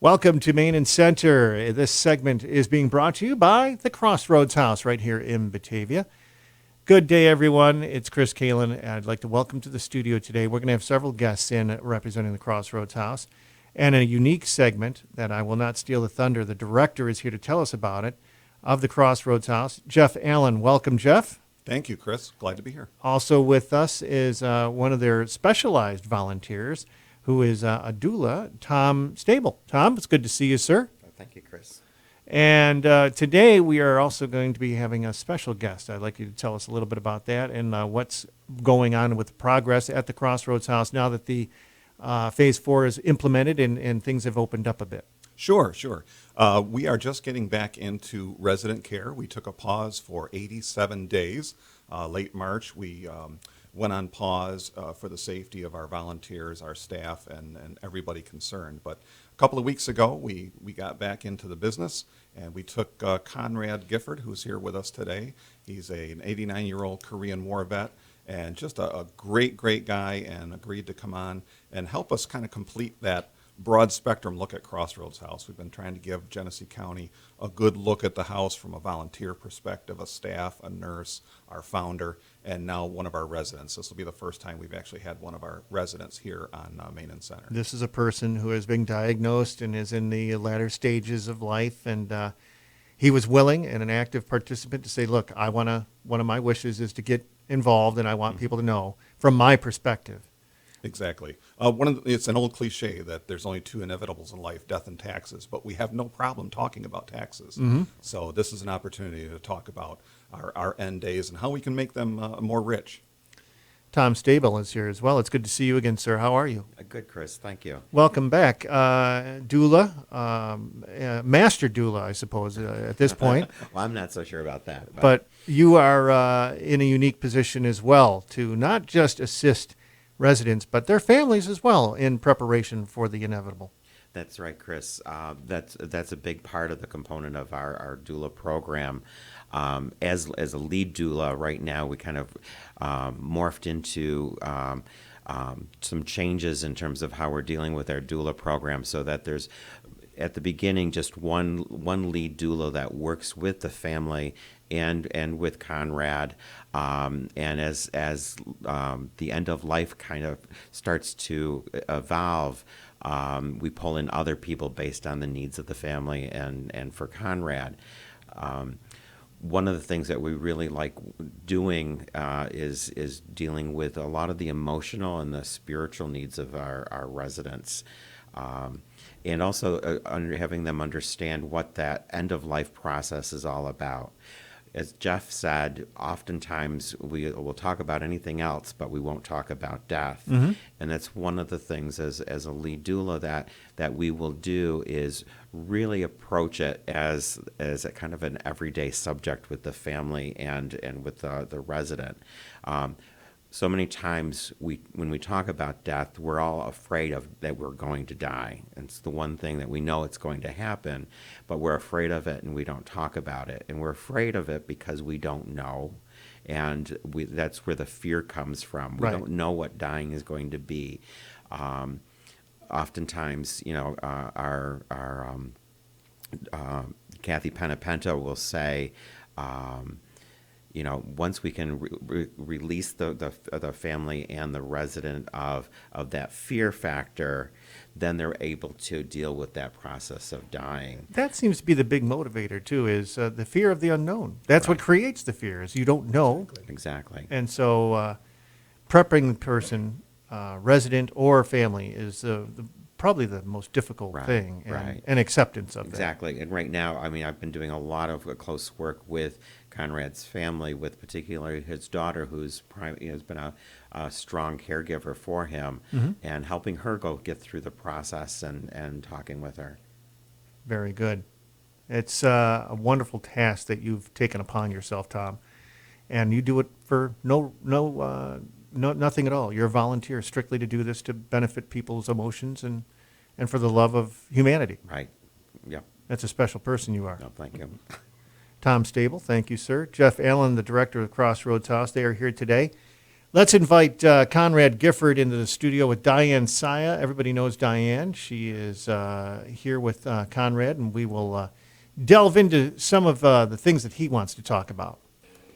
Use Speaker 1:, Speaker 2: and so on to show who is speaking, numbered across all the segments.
Speaker 1: Welcome to Main and Center. This segment is being brought to you by the Crossroads House right here in Batavia. Good day, everyone. It's Chris Kalin. I'd like to welcome to the studio today. We're going to have several guests in representing the Crossroads House and a unique segment that I will not steal the thunder. The director is here to tell us about it of the Crossroads House, Jeff Allen. Welcome, Jeff.
Speaker 2: Thank you, Chris. Glad to be here.
Speaker 1: Also with us is one of their specialized volunteers, who is a doula, Tom Stable. Tom, it's good to see you, sir.
Speaker 3: Thank you, Chris.
Speaker 1: And today we are also going to be having a special guest. I'd like you to tell us a little bit about that and what's going on with progress at the Crossroads House now that the Phase 4 is implemented and things have opened up a bit.
Speaker 2: Sure. We are just getting back into resident care. We took a pause for 87 days. Late March, we went on pause for the safety of our volunteers, our staff, and everybody concerned. But a couple of weeks ago, we got back into the business, and we took Conrad Gifford, who's here with us today. He's an 89-year-old Korean War vet, and just a great guy, and agreed to come on and help us kind of complete that broad spectrum look at Crossroads House. We've been trying to give Genesee County a good look at the house from a volunteer perspective, a staff, a nurse, our founder, and now one of our residents. This will be the first time we've actually had one of our residents here on Main and Center.
Speaker 1: This is a person who has been diagnosed and is in the latter stages of life, and he was willing and an active participant to say, look, one of my wishes is to get involved, and I want people to know from my perspective.
Speaker 2: Exactly. It's an old cliche that there's only two inevitables in life, death and taxes, but we have no problem talking about taxes. Mm-hmm. So this is an opportunity to talk about our end days and how we can make them more rich.
Speaker 1: Tom Stable is here as well. It's good to see you again, sir. How are you?
Speaker 3: Good, Chris. Thank you.
Speaker 1: Welcome back. Doula, master doula, I suppose, at this point.
Speaker 3: Well, I'm not so sure about that.
Speaker 1: But you are in a unique position as well to not just assist residents, but their families as well in preparation for the inevitable.
Speaker 3: That's right, Chris. That's a big part of the component of our doula program. As a lead doula, right now we kind of morphed into some changes in terms of how we're dealing with our doula program, so that there's at the beginning just one lead doula that works with the family and with Conrad, and as the end of life kind of starts to evolve, we pull in other people based on the needs of the family and for Conrad. One of the things that we really like doing is dealing with a lot of the emotional and the spiritual needs of our residents. And also having them understand what that end-of-life process is all about. As Jeff said, oftentimes we will talk about anything else, but we won't talk about death. Mm-hmm. And that's one of the things as a lead doula that we will do is really approach it as a kind of an everyday subject with the family and with the resident. So many times when we talk about death, we're all afraid of that we're going to die. And it's the one thing that we know it's going to happen, but we're afraid of it and we don't talk about it. And we're afraid of it because we don't know. And that's where the fear comes from. We don't know what dying is going to be. Oftentimes, our Kathy Penapenta will say, once we can release the family and the resident of that fear factor, then they're able to deal with that process of dying.
Speaker 1: That seems to be the big motivator, too, is the fear of the unknown. That's what creates the fear, is you don't know.
Speaker 3: Exactly.
Speaker 1: And so prepping the person, resident or family, is probably the most difficult thing, and acceptance of that.
Speaker 3: Exactly. And right now, I've been doing a lot of close work with Conrad's family, with particularly his daughter, who's has been a strong caregiver for him, mm-hmm. and helping her get through the process and talking with her.
Speaker 1: Very good. It's a wonderful task that you've taken upon yourself, Tom, and you do it for nothing at all. You're a volunteer strictly to do this to benefit people's emotions and for the love of humanity.
Speaker 3: Right. Yeah.
Speaker 1: That's a special person you are.
Speaker 3: No, thank you.
Speaker 1: Tom Stable, thank you, sir. Jeff Allen, the director of the Crossroads House, they are here today. Let's invite Conrad Gifford into the studio with Diane Saya. Everybody knows Diane. She is here with Conrad, and we will delve into some of the things that he wants to talk about.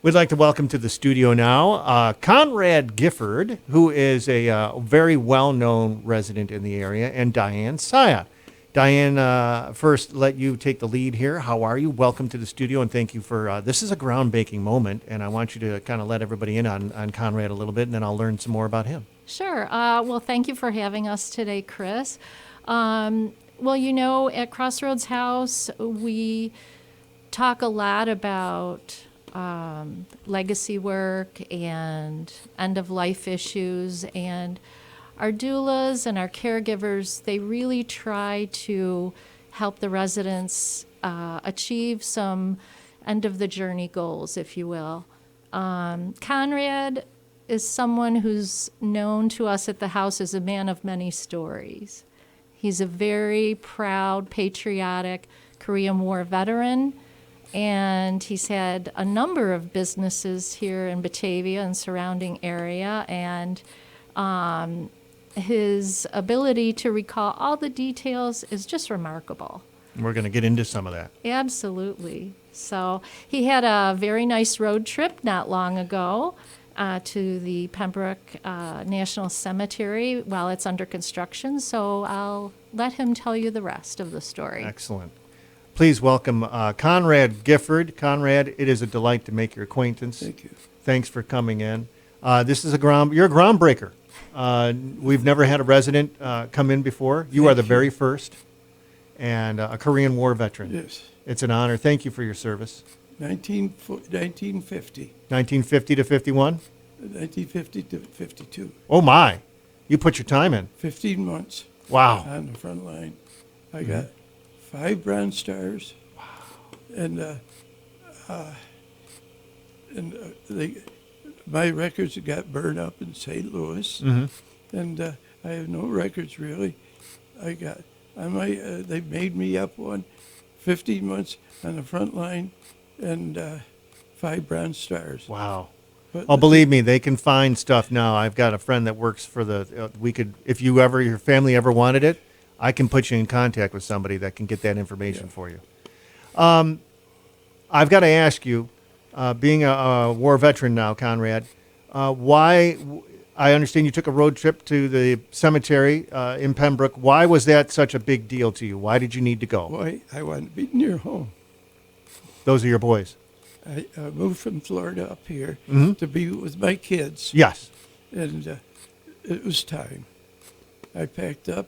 Speaker 1: We'd like to welcome to the studio now Conrad Gifford, who is a very well-known resident in the area, and Diane Saya. Diane, first, let you take the lead here. How are you? Welcome to the studio, and thank you for this is a groundbreaking moment, and I want you to kind of let everybody in on Conrad a little bit, and then I'll learn some more about him.
Speaker 4: Sure. Well, thank you for having us today, Chris. Well, you know, at Crossroads House, we talk a lot about legacy work and end-of-life issues, and our doulas and our caregivers, they really try to help the residents achieve some end-of-the-journey goals, if you will. Conrad is someone who's known to us at the house as a man of many stories. He's a very proud, patriotic Korean War veteran, and he's had a number of businesses here in Batavia and surrounding area, and his ability to recall all the details is just remarkable.
Speaker 1: We're going to get into some of that.
Speaker 4: Absolutely. So he had a very nice road trip not long ago to the Pembroke National Cemetery while it's under construction, so I'll let him tell you the rest of the story.
Speaker 1: Excellent. Please welcome Conrad Gifford. Conrad, it is a delight to make your acquaintance.
Speaker 5: Thank you.
Speaker 1: Thanks for coming in. This is you're a groundbreaker. We've never had a resident come in before. You are the very first, and a Korean War veteran.
Speaker 5: Yes.
Speaker 1: It's an honor. Thank you for your service.
Speaker 5: 1950.
Speaker 1: 1950 to 51?
Speaker 5: 1950 to 52.
Speaker 1: Oh, my. You put your time in.
Speaker 5: 15 months
Speaker 1: Wow.
Speaker 5: on the front line. I got 5 Bronze Stars. Wow. And my records got burned up in St. Louis.
Speaker 1: Mm-hmm.
Speaker 5: And I have no records, really. They made me up one. 15 months on the front line and 5 Bronze Stars.
Speaker 1: Wow.
Speaker 5: But
Speaker 1: Oh, believe me, they can find stuff now. I've got a friend that works for if your family ever wanted it, I can put you in contact with somebody that can get that information for you. I've got to ask you, being a war veteran now, Conrad, why, I understand you took a road trip to the cemetery in Pembroke. Why was that such a big deal to you? Why did you need to go?
Speaker 5: Boy, I wanted to be near home.
Speaker 1: Those are your boys?
Speaker 5: I moved from Florida up here
Speaker 1: Mm-hmm.
Speaker 5: to be with my kids.
Speaker 1: Yes.
Speaker 5: And it was time. I packed up,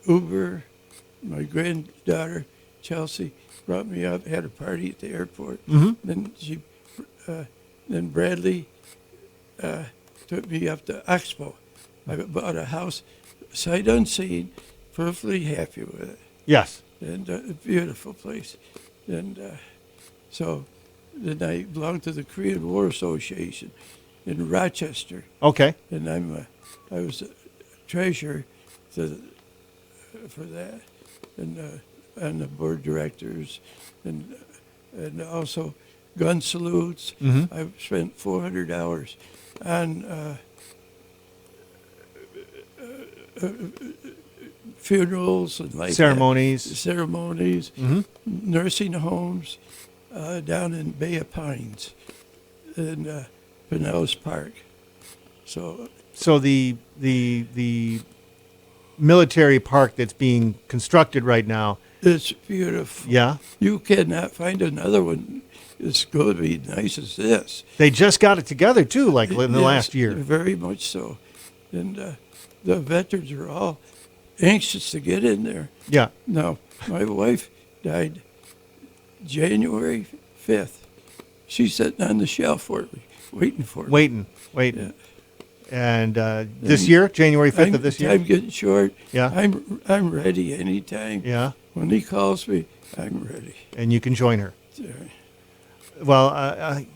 Speaker 5: Uber, my granddaughter, Chelsea, brought me up, had a party at the airport.
Speaker 1: Mm-hmm.
Speaker 5: Then Bradley took me up to Expo. I bought a house, sight unseen, perfectly happy with it.
Speaker 1: Yes.
Speaker 5: And a beautiful place. And so then I belong to the Korean War Association in Rochester.
Speaker 1: Okay.
Speaker 5: And I was a treasurer for that, and on the board of directors, and also gun salutes.
Speaker 1: Mm-hmm.
Speaker 5: I've spent 400 hours on funerals and like
Speaker 1: Ceremonies.
Speaker 5: ceremonies,
Speaker 1: Mm-hmm.
Speaker 5: nursing homes down in Bay of Pines in Pinellas Park. So
Speaker 1: So the military park that's being constructed right now.
Speaker 5: it's beautiful.
Speaker 1: Yeah.
Speaker 5: You cannot find another one that's going to be nice as this.
Speaker 1: They just got it together too, like in the
Speaker 5: Yes,
Speaker 1: last year.
Speaker 5: Very much so. And the veterans are all anxious to get in there.
Speaker 1: Yeah.
Speaker 5: Now, my wife died January 5th. She's sitting on the shelf for me, waiting for me.
Speaker 1: Waiting.
Speaker 5: Yeah.
Speaker 1: And this year, January 5th of this year?
Speaker 5: Time getting short.
Speaker 1: Yeah.
Speaker 5: I'm ready anytime.
Speaker 1: Yeah.
Speaker 5: When he calls me, I'm ready.
Speaker 1: And you can join her.
Speaker 5: Sorry.
Speaker 1: Well,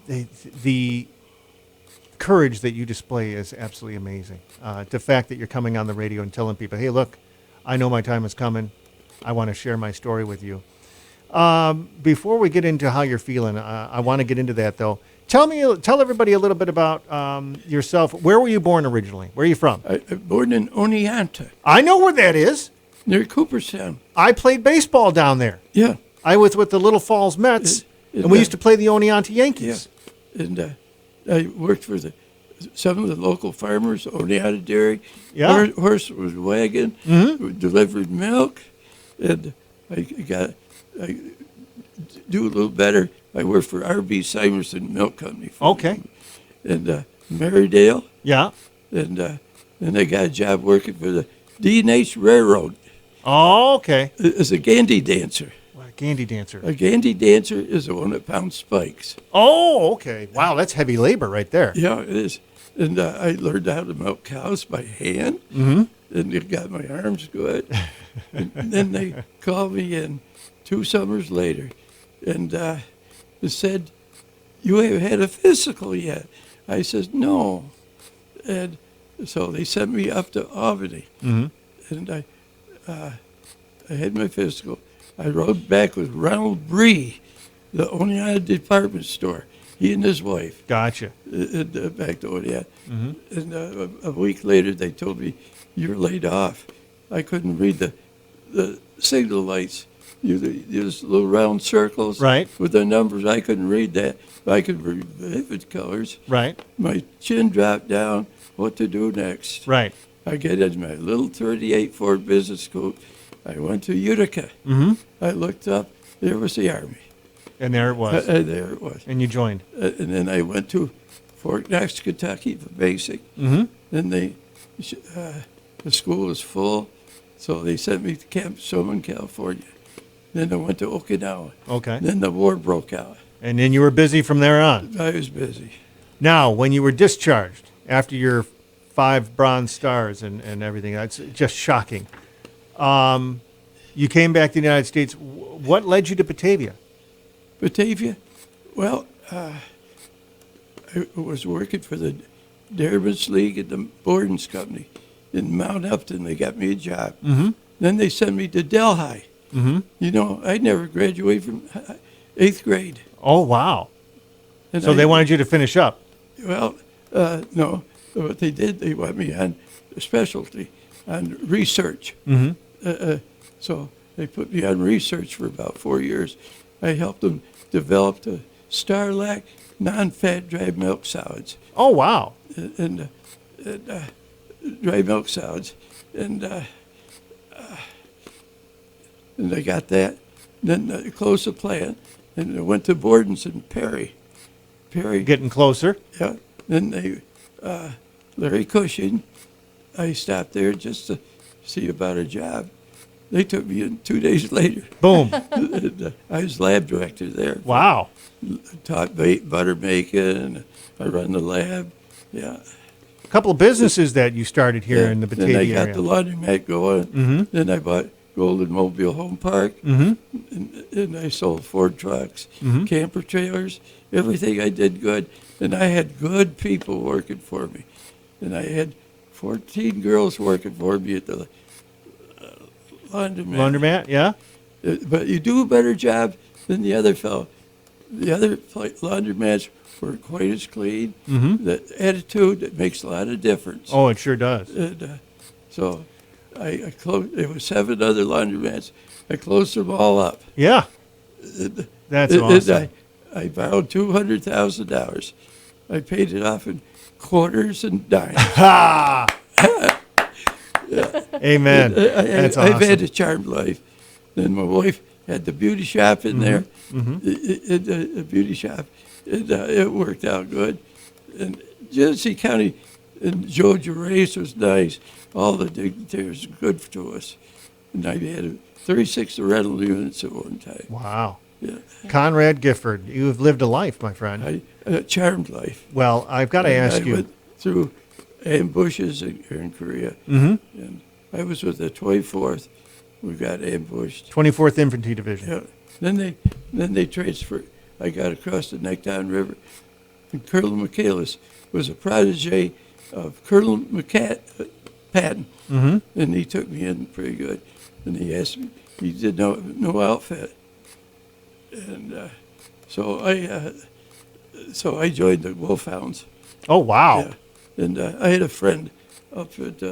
Speaker 1: the courage that you display is absolutely amazing. The fact that you're coming on the radio and telling people, hey, look, I know my time is coming. I want to share my story with you. Before we get into how you're feeling, I want to get into that, though. Tell everybody a little bit about yourself. Where were you born originally? Where are you from?
Speaker 5: I born in Oneonta,
Speaker 1: I know where that is.
Speaker 5: near Cooperstown.
Speaker 1: I played baseball down there.
Speaker 5: Yeah,
Speaker 1: I was with the Little Falls Mets, and we used to play the Oneonta Yankees.
Speaker 5: and I worked for some of the local farmers, Oneonta Dairy.
Speaker 1: Yeah.
Speaker 5: Horse was wagon. We delivered milk, and I do a little better. I worked for R.B. Simerson Milk Company.
Speaker 1: Okay.
Speaker 5: And Marydale,
Speaker 1: Yeah.
Speaker 5: and then I got a job working for the D&H Railroad
Speaker 1: Oh, okay.
Speaker 5: as a gandy dancer.
Speaker 1: Well, Gandy dancer.
Speaker 5: A gandy dancer is the one that pounds spikes.
Speaker 1: Oh, okay. Wow, that's heavy labor right there.
Speaker 5: Yeah, it is. And I learned how to milk cows by hand,
Speaker 1: Mm-hmm.
Speaker 5: and it got my arms good. And then they called me in 2 summers later, and they said, "You haven't had a physical yet." I said, "No." And so they sent me up to Albany,
Speaker 1: Mm-hmm.
Speaker 5: and I had my physical. I rode back with Ronald Bree, the Oneonta department store. He and his wife.
Speaker 1: Gotcha.
Speaker 5: Back to Oneonta.
Speaker 1: Mm-hmm.
Speaker 5: And a week later, they told me, "You're laid off." I couldn't read the signal lights. Those little round circles
Speaker 1: Right.
Speaker 5: with the numbers. I couldn't read that. But I could read vivid colors.
Speaker 1: Right.
Speaker 5: My chin dropped down. What to do next?
Speaker 1: Right.
Speaker 5: I get in my little 38 Ford business coupe. I went to Utica.
Speaker 1: Mm-hmm.
Speaker 5: I looked up. There was the Army.
Speaker 1: And there it was.
Speaker 5: There it was.
Speaker 1: And you joined.
Speaker 5: And then I went to Fort Knox, Kentucky for basic.
Speaker 1: Mm-hmm.
Speaker 5: Then the school was full, so they sent me to Camp Southern, California. Then I went to Okinawa.
Speaker 1: Okay.
Speaker 5: Then the war broke out.
Speaker 1: And then you were busy from there on.
Speaker 5: I was busy.
Speaker 1: Now, when you were discharged after your 5 Bronze Stars and everything, that's just shocking. You came back to the United States. What led you to Batavia?
Speaker 5: Batavia? Well, I was working for the Dairymen's League at the Borden's Company in Mount Upton. They got me a job.
Speaker 1: Mm-hmm.
Speaker 5: Then they sent me to Delhi.
Speaker 1: Mm-hmm.
Speaker 5: You know, I never graduated from 8th grade.
Speaker 1: Oh, wow.
Speaker 5: And
Speaker 1: So they wanted you to finish up.
Speaker 5: Well, no. What they did, they want me on a specialty, on research.
Speaker 1: Mm-hmm.
Speaker 5: So they put me on research for about 4 years. I helped them develop the Starlac non-fat dry milk solids.
Speaker 1: Oh, wow.
Speaker 5: And dry milk solids. And I got that. Then I closed the plant, and I went to Borden's in Perry.
Speaker 1: Getting closer.
Speaker 5: Yeah. Then they, Larry Cushing, I stopped there just to see about a job. They took me in 2 days later.
Speaker 1: Boom.
Speaker 5: And, I was lab director there.
Speaker 1: Wow.
Speaker 5: Taught butter making. I run the lab. Yeah.
Speaker 1: A couple of businesses that you started here in the
Speaker 5: Then I
Speaker 1: Batavia
Speaker 5: got
Speaker 1: area.
Speaker 5: the laundromat going.
Speaker 1: Mm-hmm.
Speaker 5: Then I bought Golden Mobile Home Park.
Speaker 1: Mm-hmm.
Speaker 5: And I sold Ford trucks,
Speaker 1: Mhm.
Speaker 5: camper trailers, everything I did good. And I had good people working for me. And I had 14 girls working for me at the laundromat.
Speaker 1: Laundromat, yeah?
Speaker 5: But you do a better job than the other fellow. The other laundromats were quite as clean.
Speaker 1: Mm-hmm.
Speaker 5: The attitude, that makes a lot of difference.
Speaker 1: Oh, it sure does.
Speaker 5: And, so I closed, there were 7 other laundromats. I closed them all up.
Speaker 1: Yeah. That's awesome.
Speaker 5: I borrowed $200,000. I paid it off in quarters and dimes.
Speaker 1: Ha! Amen. That's awesome.
Speaker 5: I've had a charmed life. Then my wife had the beauty shop in there, the beauty shop. And, it worked out good. And Genesee County and Joe Gervais was nice. All the dignitaries were good to us. And I had 36 rental units at one time.
Speaker 1: Wow.
Speaker 5: Yeah.
Speaker 1: Conrad Gifford, you have lived a life, my friend.
Speaker 5: A charmed life.
Speaker 1: Well, I've got to ask
Speaker 5: I
Speaker 1: you.
Speaker 5: went through ambushes in Korea.
Speaker 1: Mm-hmm.
Speaker 5: And I was with the 24th. We got ambushed.
Speaker 1: 24th Infantry Division.
Speaker 5: Yeah. Then they transferred. I got across the Neckdown River. And Colonel Michaelis was a protege of Colonel Patton.
Speaker 1: Mm-hmm.
Speaker 5: And he took me in pretty good. And he asked me, he did no outfit. And so So I joined the Wolfhounds.
Speaker 1: Oh, wow.
Speaker 5: Yeah. And I had a friend up at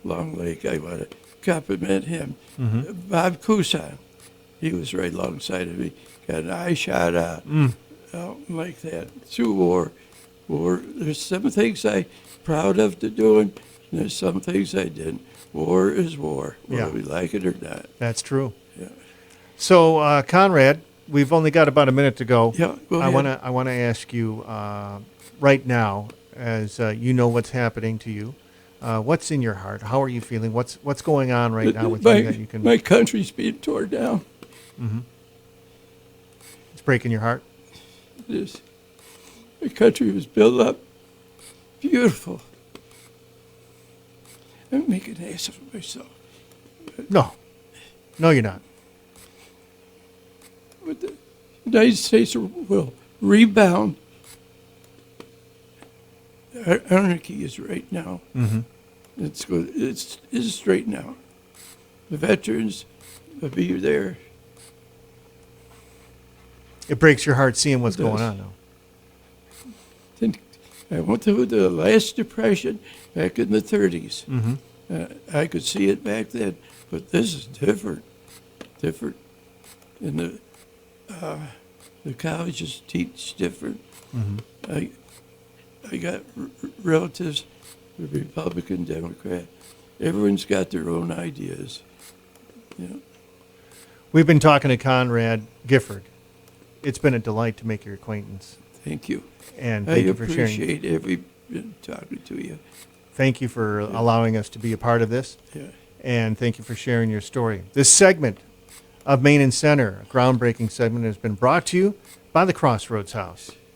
Speaker 5: Long Lake. I want to compliment him. Bob Cousin. He was right alongside of me. Got an eye shot out like that. Through war. There's some things I proud of to doing, and there's some things I didn't. War is war, whether we like it or not.
Speaker 1: That's true.
Speaker 5: Yeah.
Speaker 1: So, Conrad, we've only got about a minute to go.
Speaker 5: Yeah, go ahead.
Speaker 1: I want to ask you right now, as you know what's happening to you, what's in your heart? How are you feeling? What's going on right now with you that you can?
Speaker 5: My country's being torn down.
Speaker 1: It's breaking your heart.
Speaker 5: It is. My country was built up beautiful. I'm making an ass of myself.
Speaker 1: No, you're not.
Speaker 5: But the United States will rebound. Anarchy is right now. It's good. It's straight now. The veterans will be there.
Speaker 1: It breaks your heart seeing what's
Speaker 5: It does.
Speaker 1: going on now.
Speaker 5: Then I went through the last depression back in the 30s. I could see it back then, but this is different. And the colleges teach different. I got relatives, Republican, Democrat. Everyone's got their own ideas. You know.
Speaker 1: We've been talking to Conrad Gifford. It's been a delight to make your acquaintance.
Speaker 5: Thank you.
Speaker 1: And
Speaker 5: I
Speaker 1: thank you for sharing.
Speaker 5: appreciate every talking to you.
Speaker 1: Thank you for allowing us to be a part of this.
Speaker 5: Yeah.
Speaker 1: And thank you for sharing your story. This segment of Main and Center, a groundbreaking segment, has been brought to you by the Crossroads House.